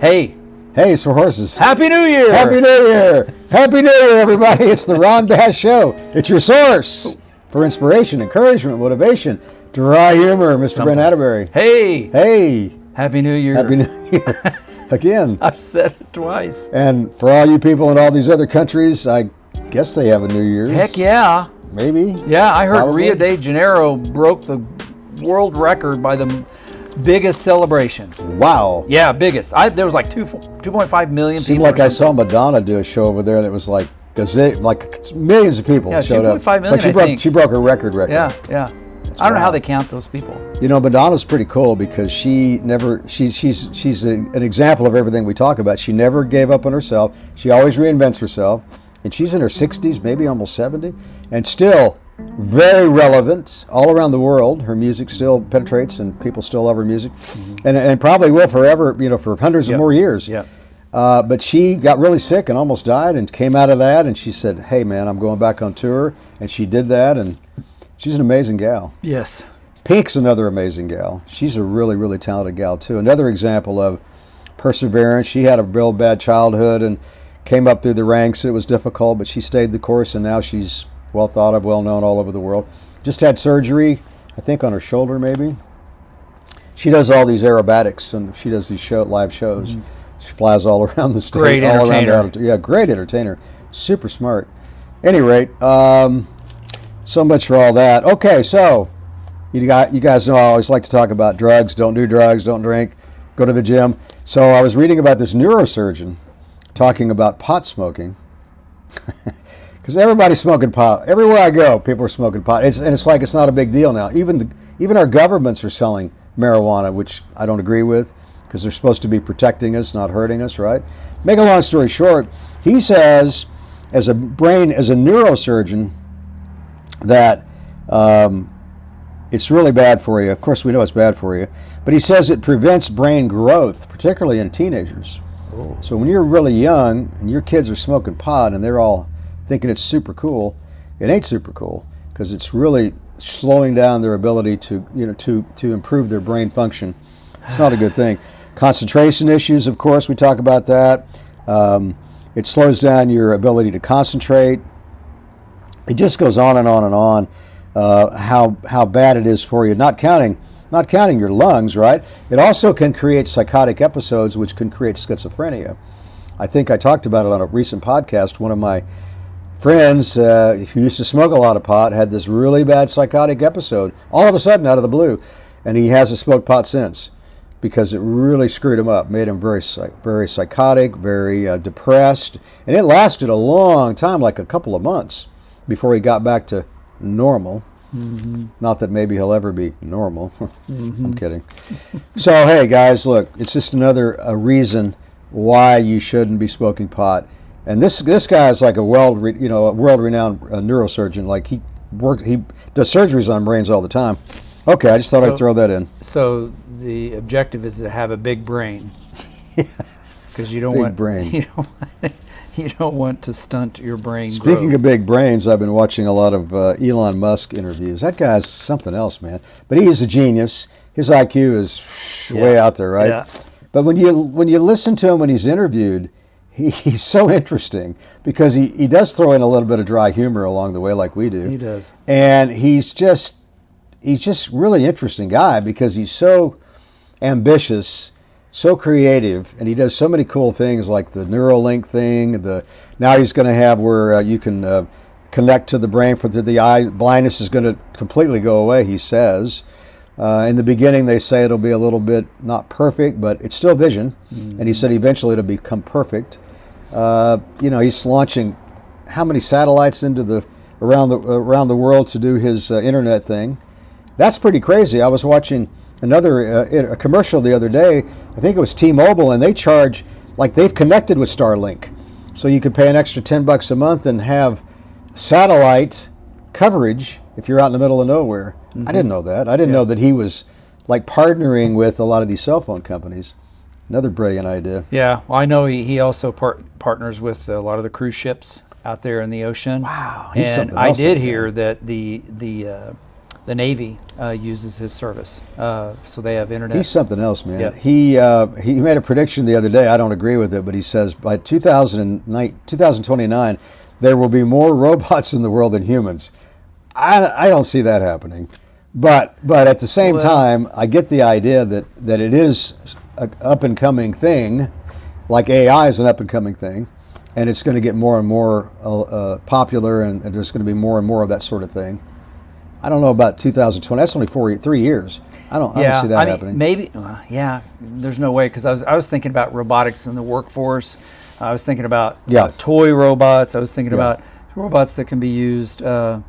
Hey, Hey, it's for horses. Happy New Year! Happy New Year! Happy New Year, everybody! It's the Ron Bass Show. It's your source for inspiration, encouragement, motivation, dry humor, Mr. Brent Atterbury. Hey, Hey, Happy New Year! Happy New Year again. I've said it twice. And for all you people in all these other countries, I guess they have a New Year's. Heck yeah! Maybe. Yeah, I heard Probably. Rio de Janeiro broke the world record by the biggest celebration. Wow. Yeah, biggest. There was like 2.5 million Seemed people. like I saw Madonna do a show over there that was like millions of people Yeah, showed up. 2.5 It's like million, I think. she broke her record. Yeah. I don't know how wild. they count those people. You know, Madonna's pretty cool because she's an example of everything we talk about. She never gave up on herself. She always reinvents herself. And she's in her 60s, maybe almost 70, and still very relevant all around the world. Her music still penetrates and people still love her music. And probably will forever, for hundreds of more years. Yeah. But she got really sick and almost died and came out of that, and she said, hey man, I'm going back on tour. And she did that, and she's an amazing gal. Yes. Pink's another amazing gal. She's a really, really talented gal too. Another example of perseverance. She had a real bad childhood and came up through the ranks. It was difficult, but she stayed the course, and now she's well thought of, well known all over the world. Just had surgery, I think on her shoulder maybe. She does all these aerobatics, and she does these live shows. She flies all around the state. Great all entertainer. around yeah, great entertainer. Super smart. Any rate, so much for all that. Okay, so you guys know I always like to talk about drugs. Don't do drugs, don't drink, go to the gym. So I was reading about this neurosurgeon talking about pot smoking. Because everybody's smoking pot. Everywhere I go, people are smoking pot. It's like it's not a big deal now. Even our governments are selling marijuana, which I don't agree with, because they're supposed to be protecting us, not hurting us, right? Make a long story short, he says, as a neurosurgeon, that it's really bad for you. Of course, we know it's bad for you. But he says it prevents brain growth, particularly in teenagers. Oh. So when you're really young and your kids are smoking pot and they're all thinking it's super cool, it ain't super cool, because it's really slowing down their ability to improve their brain function. It's not a good thing. Concentration issues, of course, we talk about that. It slows down your ability to concentrate. It just goes on and on and on. How bad it is for you. Not counting your lungs, right? It also can create psychotic episodes, which can create schizophrenia. I think I talked about it on a recent podcast. One of my friends who used to smoke a lot of pot had this really bad psychotic episode, all of a sudden out of the blue, and he hasn't smoked pot since because it really screwed him up, made him very psychotic, very depressed, and it lasted a long time, like a couple of months, before he got back to normal. Not that maybe he'll ever be normal. I'm kidding. So hey guys, look, it's just another reason why you shouldn't be smoking pot. And this guy is like a world-renowned neurosurgeon. Like he does surgeries on brains all the time. Okay, I just thought I'd throw that in. So the objective is to have a big brain. Because you don't Big want brain. You don't want to stunt your brain Speaking growth. of big brains, I've been watching a lot of Elon Musk interviews. That guy's something else, man. But he is a genius. His IQ is way out there, right? Yeah. But when you listen to him when he's interviewed, he's so interesting because he does throw in a little bit of dry humor along the way, like we do. He does. And he's just really interesting guy because he's so ambitious, so creative, and he does so many cool things like the Neuralink thing. Now he's going to have where you can connect to the brain through the eye. Blindness is going to completely go away, he says. In the beginning, they say it'll be a little bit not perfect, but it's still vision. And he said eventually it'll become perfect. He's launching how many satellites into around the world to do his internet thing. That's pretty crazy. I was watching a commercial the other day. I think it was T-Mobile, and they charge, like they've connected with Starlink. So you could pay an extra $10 a month and have satellite coverage if you're out in the middle of nowhere. I didn't know that. I didn't know that he was like partnering with a lot of these cell phone companies. Another brilliant idea. Yeah, well, I know he also partners with a lot of the cruise ships out there in the ocean. Wow, he's and something I else, did that hear guy. that the the Navy uses his service. So they have internet. He's something else, man. Yeah. He made a prediction the other day. I don't agree with it, but he says by 2029 there will be more robots in the world than humans. I don't see that happening. But at the same time, I get the idea that it is an up and coming thing, like AI is an up and coming thing, and it's going to get more and more popular, and there's going to be more and more of that sort of thing. I don't know about 2020. That's only 3 years. I don't see that happening. Maybe, there's no way, because I was thinking about robotics in the workforce. I was thinking about toy robots. I was thinking about robots that can be used for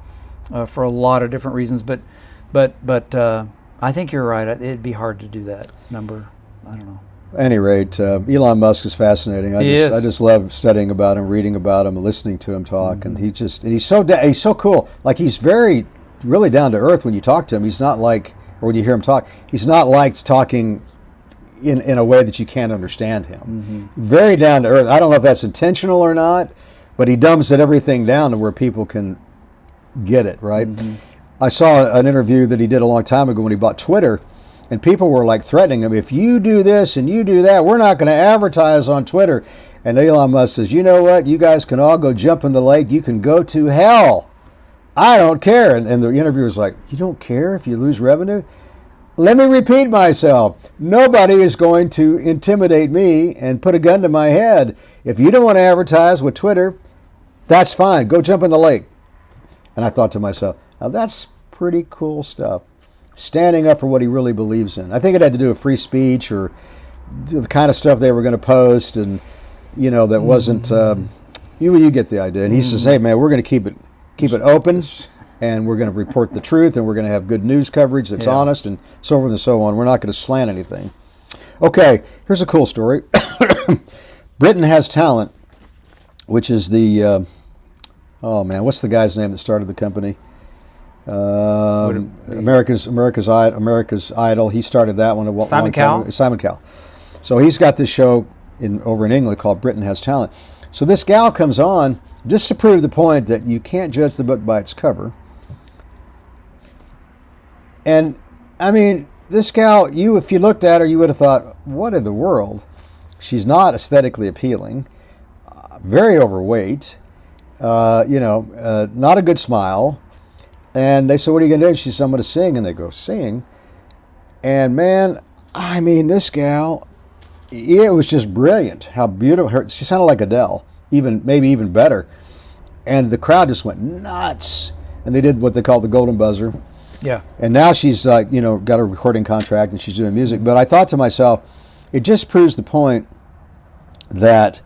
a lot of different reasons. But I think you're right. It'd be hard to do that number. I don't know. At any rate, Elon Musk is fascinating. I just love studying about him, reading about him, and listening to him talk. And he's so cool. Like, he's really down to earth when you talk to him. He's not like, or when you hear him talk, he's not like talking in a way that you can't understand him. Very down to earth. I don't know if that's intentional or not, but he dumbs everything down to where people can get it, right? I saw an interview that he did a long time ago when he bought Twitter, and people were like threatening him, if you do this and you do that, we're not going to advertise on Twitter. And Elon Musk says, you know what, you guys can all go jump in the lake, you can go to hell. I don't care. And the interviewer's like, you don't care if you lose revenue? Let me repeat myself. Nobody is going to intimidate me and put a gun to my head. If you don't want to advertise with Twitter, that's fine. Go jump in the lake. And I thought to myself, now that's pretty cool stuff. Standing up for what he really believes in. I think it had to do with free speech or the kind of stuff they were going to post, and that wasn't. You get the idea. And he says, hey man, we're going to keep it open, and we're going to report the truth, and we're going to have good news coverage that's honest, and so forth and so on. We're not going to slant anything. Okay, here's a cool story. Britain Has Talent, which is the what's the guy's name that started the company? America's Idol. He started that one. Simon Cowell. Simon Cowell. So he's got this show over in England called Britain Has Talent. So this gal comes on just to prove the point that you can't judge the book by its cover. And I mean, this gal, if you looked at her, you would have thought, what in the world? She's not aesthetically appealing, very overweight, not a good smile. And they said, what are you going to do? She said, I'm going to sing. And they go, sing? And man, I mean, this gal, it was just brilliant. How beautiful. She sounded like Adele, maybe even better. And the crowd just went nuts. And they did what they call the golden buzzer. Yeah. And now she's got a recording contract and she's doing music. But I thought to myself, it just proves the point that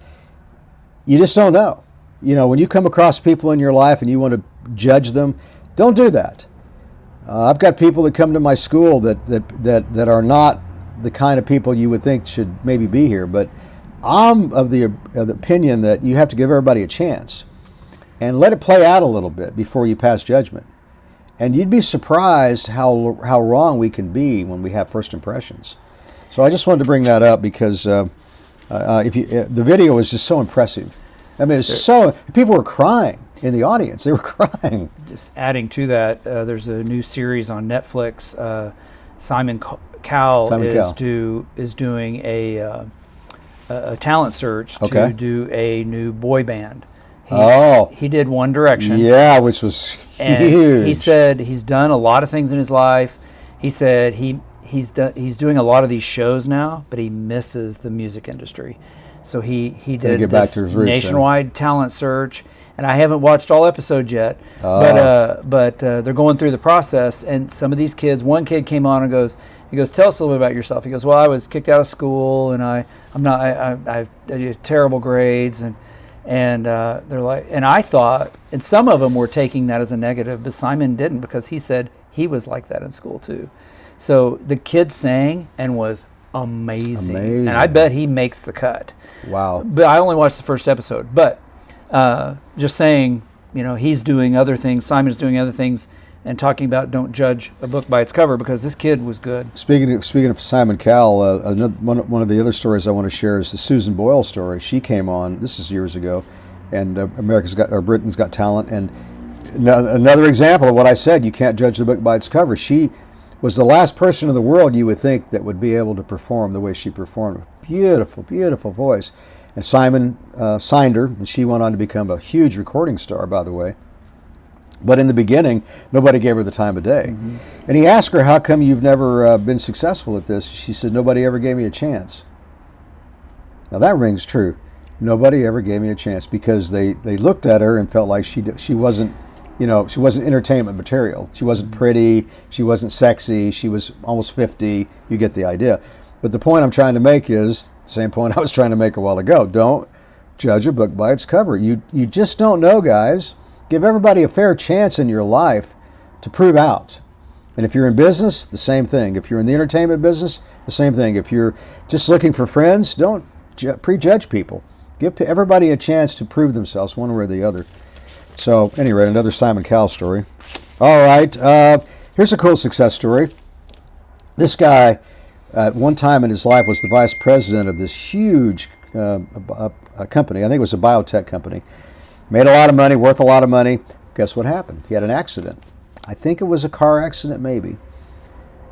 you just don't know. When you come across people in your life and you want to judge them, don't do that. I've got people that come to my school that are not the kind of people you would think should maybe be here. But I'm of the opinion that you have to give everybody a chance and let it play out a little bit before you pass judgment. And you'd be surprised how wrong we can be when we have first impressions. So I just wanted to bring that up because the video was just so impressive. I mean, people were crying in the audience. They were crying. Just adding to that, there's a new series on Netflix. Simon Cowell is doing a talent search to do a new boy band. He did One Direction. Yeah, which was huge. He said he's done a lot of things in his life. He said he's doing a lot of these shows now, but he misses the music industry. So he did this nationwide talent search, and I haven't watched all episodes yet. But they're going through the process, and some of these kids. One kid came on and goes, "Tell us a little bit about yourself." He goes, "Well, I was kicked out of school, and I did terrible grades, and they're like, and I thought, and some of them were taking that as a negative, but Simon didn't, because he said he was like that in school too. So the kid sang and was amazing. And I bet he makes the cut. Wow. But I only watched the first episode. But just saying, he's doing other things, Simon's doing other things, and talking about don't judge a book by its cover, because this kid was good. Speaking of Simon Cowell, one of the other stories I want to share is the Susan Boyle story. She came on, this is years ago, and Britain's Got Talent, and another example of what I said, you can't judge the book by its cover. She was the last person in the world you would think that would be able to perform the way she performed. Beautiful, beautiful voice. And Simon signed her, and she went on to become a huge recording star, by the way. But in the beginning, nobody gave her the time of day. Mm-hmm. And he asked her, how come you've never been successful at this? She said, nobody ever gave me a chance. Now that rings true. Nobody ever gave me a chance because they looked at her and felt like she wasn't, she wasn't entertainment material. She wasn't pretty. She wasn't sexy. She was almost 50. You get the idea. But the point I'm trying to make is the same point I was trying to make a while ago. Don't judge a book by its cover. You just don't know, guys. Give everybody a fair chance in your life to prove out. And if you're in business, the same thing. If you're in the entertainment business, the same thing. If you're just looking for friends, don't prejudge people. Give everybody a chance to prove themselves one way or the other. So, anyway, another Simon Cowell story. All right, here's a cool success story. This guy, at one time in his life, was the vice president of this huge company. I think it was a biotech company. Made a lot of money, worth a lot of money. Guess what happened? He had an accident. I think it was a car accident, maybe.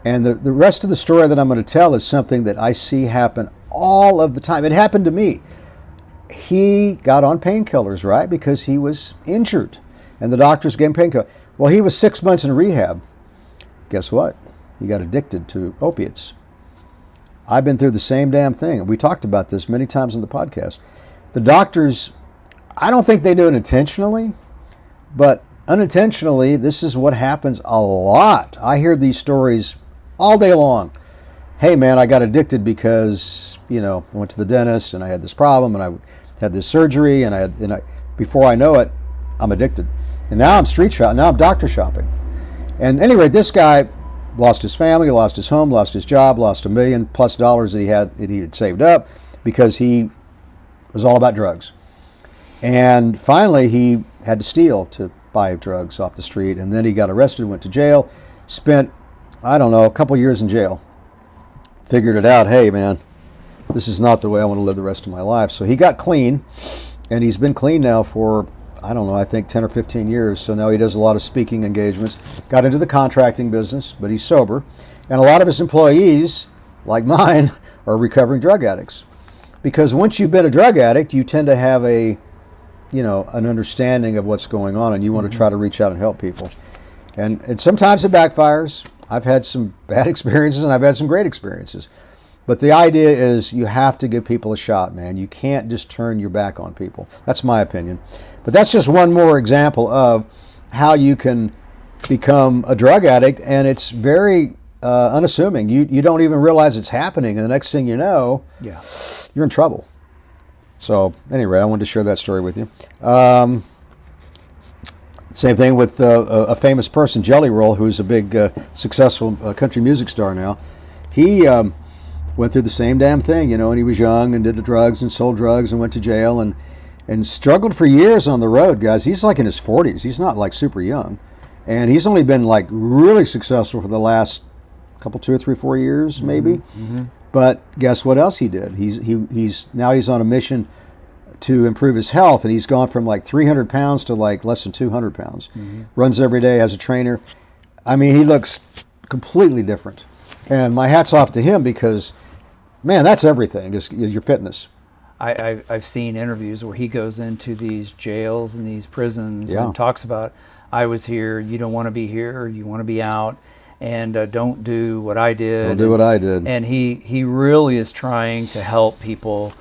And the rest of the story that I'm going to tell is something that I see happen all of the time. It happened to me. He got on painkillers, right? Because he was injured. And the doctors gave him painkillers. Well, he was 6 months in rehab. Guess what? He got addicted to opiates. I've been through the same damn thing. We talked about this many times in the podcast. The doctors, I don't think they do it intentionally, but unintentionally, this is what happens a lot. I hear these stories all day long. Hey, man, I got addicted because, I went to the dentist and I had this problem and I had this surgery and before I know it, I'm addicted. And now I'm street shopping. Now I'm doctor shopping. And anyway, this guy lost his family, lost his home, lost his job, lost $1 million+ that he had saved up because he was all about drugs. And finally, he had to steal to buy drugs off the street. And then he got arrested, went to jail, spent, a couple years in jail. Figured it out, hey, man, this is not the way I want to live the rest of my life. So he got clean, and he's been clean now for, I think 10 or 15 years. So now he does a lot of speaking engagements. Got into the contracting business, but he's sober. And a lot of his employees, like mine, are recovering drug addicts. Because once you've been a drug addict, you tend to have an understanding of what's going on, and you want to try to reach out and help people. And sometimes it backfires. I've had some bad experiences, and I've had some great experiences. But the idea is you have to give people a shot, man. You can't just turn your back on people. That's my opinion. But that's just one more example of how you can become a drug addict, and it's very unassuming. You don't even realize it's happening, and the next thing you know, you're in trouble. So anyway, I wanted to share that story with you. Same thing with a famous person, Jelly Roll, who's a big, successful country music star now. He went through the same damn thing, and he was young and did the drugs and sold drugs and went to jail and struggled for years on the road, guys. He's like in his 40s. He's not like super young. And he's only been like really successful for the last couple, 2 or 3, 4 years, maybe. Mm-hmm. But guess what else he did? He's on a mission to improve his health, and he's gone from like 300 pounds to like less than 200 pounds. Mm-hmm. Runs every day, has a trainer. I mean, he looks completely different. And my hat's off to him because, man, that's everything, just your fitness. I've seen interviews where he goes into these jails and these prisons and talks about, I was here, you don't want to be here, you want to be out, and don't do what I did. Don't do what I did. And he really is trying to help people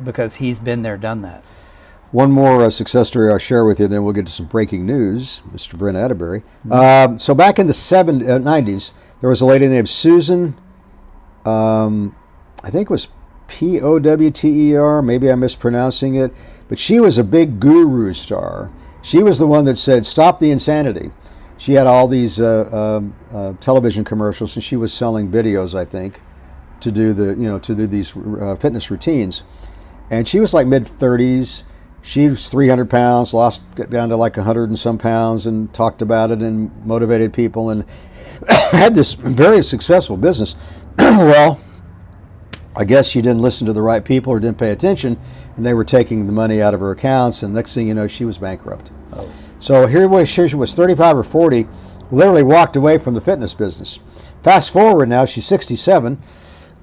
because he's been there, done that. One more success story I'll share with you, then we'll get to some breaking news, Mr. Brent Atterbury. Mm-hmm. So back in the 90s, there was a lady named Susan, I think it was Powter, maybe I'm mispronouncing it, but she was a big guru star. She was the one that said, stop the insanity. She had all these television commercials, and she was selling videos, I think, to do these fitness routines. And she was like mid-30s. She was 300 pounds, got down to like 100 and some pounds, and talked about it and motivated people and had this very successful business. Well, I guess she didn't listen to the right people or didn't pay attention, and they were taking the money out of her accounts, and next thing you know, she was bankrupt. Oh. So here she was 35 or 40, literally walked away from the fitness business. Fast forward now, she's 67,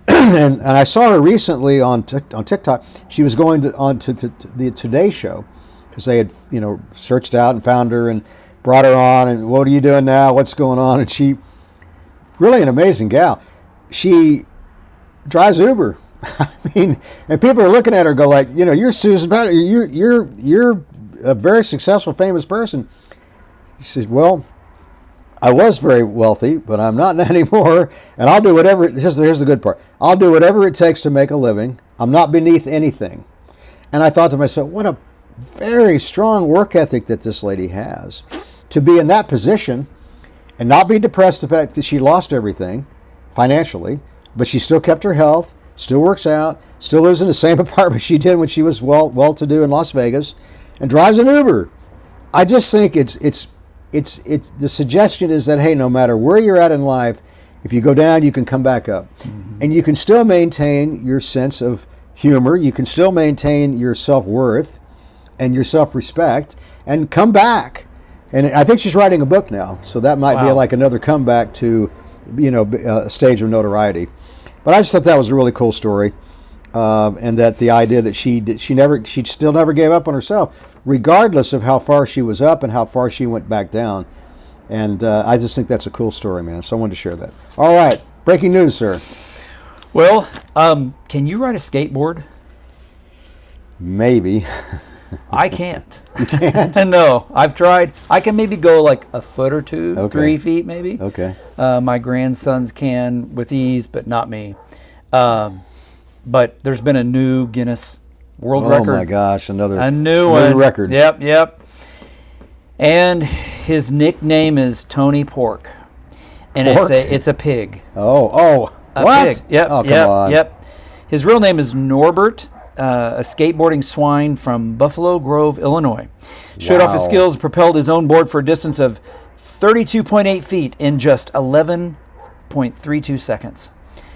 and I saw her recently on TikTok. She was going on to the Today Show because they had searched out and found her and brought her on. And what are you doing now? What's going on? And she, really an amazing gal. She drives Uber. I mean, and people are looking at her, go like, you're Susan Bennett. You're a very successful, famous person. She says, well, I was very wealthy, but I'm not anymore, and I'll do whatever. Here's the good part. I'll do whatever it takes to make a living. I'm not beneath anything. And I thought to myself, what a very strong work ethic that this lady has to be in that position and not be depressed the fact that she lost everything financially, but she still kept her health, still works out, still lives in the same apartment she did when she was well-to-do in Las Vegas, and drives an Uber. I just think it's the suggestion is that, hey, no matter where you're at in life, if you go down, you can come back up. Mm-hmm. And you can still maintain your sense of humor. You can still maintain your self-worth and your self-respect and come back. And I think she's writing a book now, so that might be like another comeback to, a stage of notoriety. But I just thought that was a really cool story, and that the idea that she still never gave up on herself, regardless of how far she was up and how far she went back down. And I just think that's a cool story, man. So I wanted to share that. All right, breaking news, sir. Well, can you ride a skateboard? Maybe. I can't. You can't? No, I've tried. I can maybe go like a foot or two, 3 feet maybe. Okay. My grandsons can with ease, but not me. But there's been a new Guinness World Record. Oh my gosh, a new one. record. Yep. And his nickname is Tony Pork, and it's a pig. Oh, what? Pig. Yep. Oh, come on. Yep. His real name is Norbert, a skateboarding swine from Buffalo Grove, Illinois. Showed off his skills, propelled his own board for a distance of 32.8 feet in just 11.32 seconds.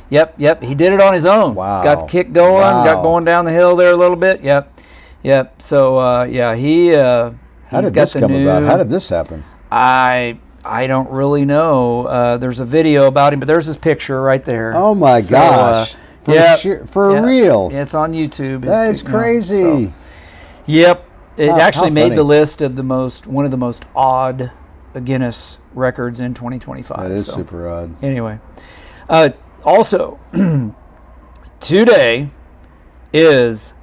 Yep. He did it on his own. Wow. Got the kick going, got going down the hill there a little bit. Yep. So, he How did this come about? How did this happen? I don't really know. There's a video about him, but there's his picture right there. Oh, my gosh. For real. Yeah, it's on YouTube. That is crazy. Yep. It actually made the list of one of the most odd Guinness records in 2025. That is super odd. Anyway. Also, today is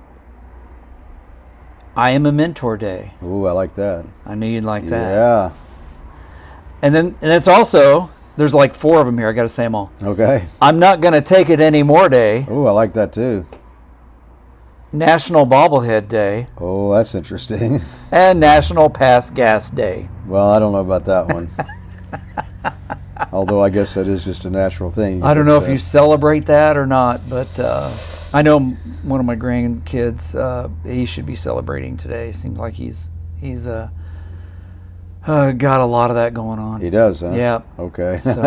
I Am a Mentor Day. Ooh, I like that. I knew you'd like that. Yeah. And it's also, there's like 4 of them here. I got to say them all. Okay. I'm Not Gonna Take It Anymore Day. Ooh, I like that too. National Bobblehead Day. Oh, that's interesting. And National Pass Gas Day. Well, I don't know about that one. Although I guess that is just a natural thing. I don't know if you celebrate that or not, but I know one of my grandkids, he should be celebrating today. Seems like he's got a lot of that going on. He does, huh? Yeah. Okay. So,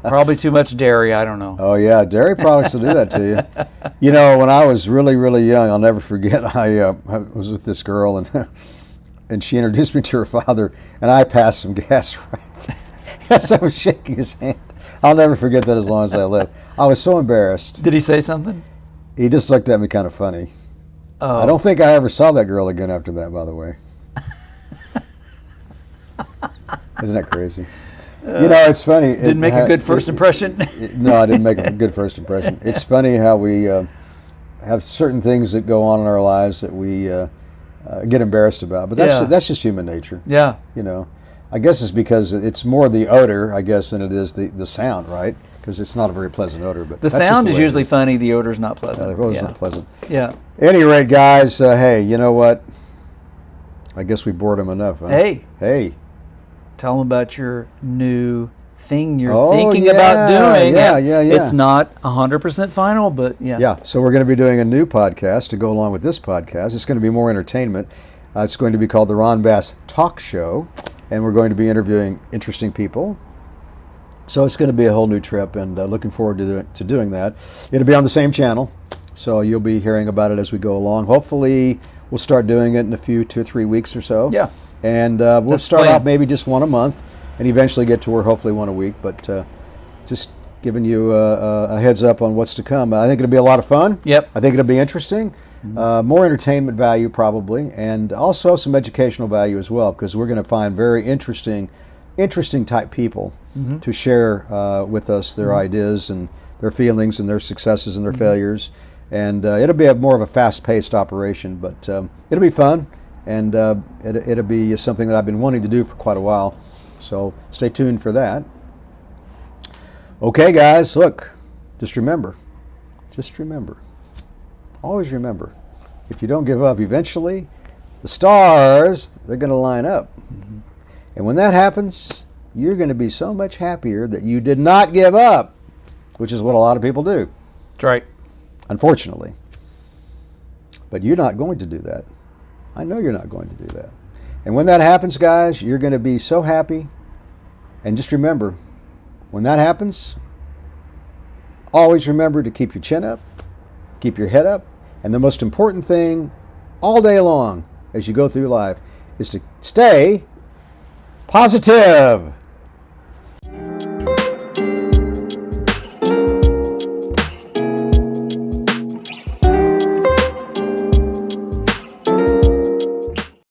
probably too much dairy, I don't know. Oh, yeah, dairy products will do that to you. When I was really, really young, I'll never forget, I was with this girl, and she introduced me to her father, and I passed some gas right there. Yes, I was shaking his hand. I'll never forget that as long as I live. I was so embarrassed. Did he say something? He just looked at me kind of funny. Oh. I don't think I ever saw that girl again after that, by the way. Isn't that crazy? It's funny. Didn't make a good first impression? No, I didn't make a good first impression. It's funny how we have certain things that go on in our lives that we get embarrassed about. But that's just human nature. Yeah. I guess it's because it's more the odor, I guess, than it is the sound, right? Because it's not a very pleasant odor. But the sound is usually funny. The odor's not pleasant. The odor's not pleasant. Yeah. Any rate, guys, hey, you know what? I guess we bored them enough. Huh? Hey. Tell them about your new thing you're thinking about doing. Yeah. It's not 100% final, but yeah. Yeah, so we're going to be doing a new podcast to go along with this podcast. It's going to be more entertainment. It's going to be called The Ron Bass Talk Show, and we're going to be interviewing interesting people. So it's going to be a whole new trip, and looking forward to doing that. It'll be on the same channel, so you'll be hearing about it as we go along. Hopefully, we'll start doing it in a few 2 or 3 weeks or so. Yeah. And we'll start out maybe just one a month and eventually get to where hopefully one a week. But just giving you a heads up on what's to come. I think it'll be a lot of fun. Yep. I think it'll be interesting. More entertainment value probably, and also some educational value as well, because we're going to find very interesting type people to share with us their ideas and their feelings and their successes and their failures. And it'll be more of a fast-paced operation, but it'll be fun, and it'll be something that I've been wanting to do for quite a while. So stay tuned for that. Okay, guys, look, just remember, always remember, if you don't give up, eventually the stars, they're going to line up. And when that happens, you're going to be so much happier that you did not give up, which is what a lot of people do. That's right. Unfortunately. But you're not going to do that. I know you're not going to do that. And when that happens, guys, you're going to be so happy. And just remember, when that happens, always remember to keep your chin up, keep your head up, and the most important thing all day long as you go through life is to stay positive.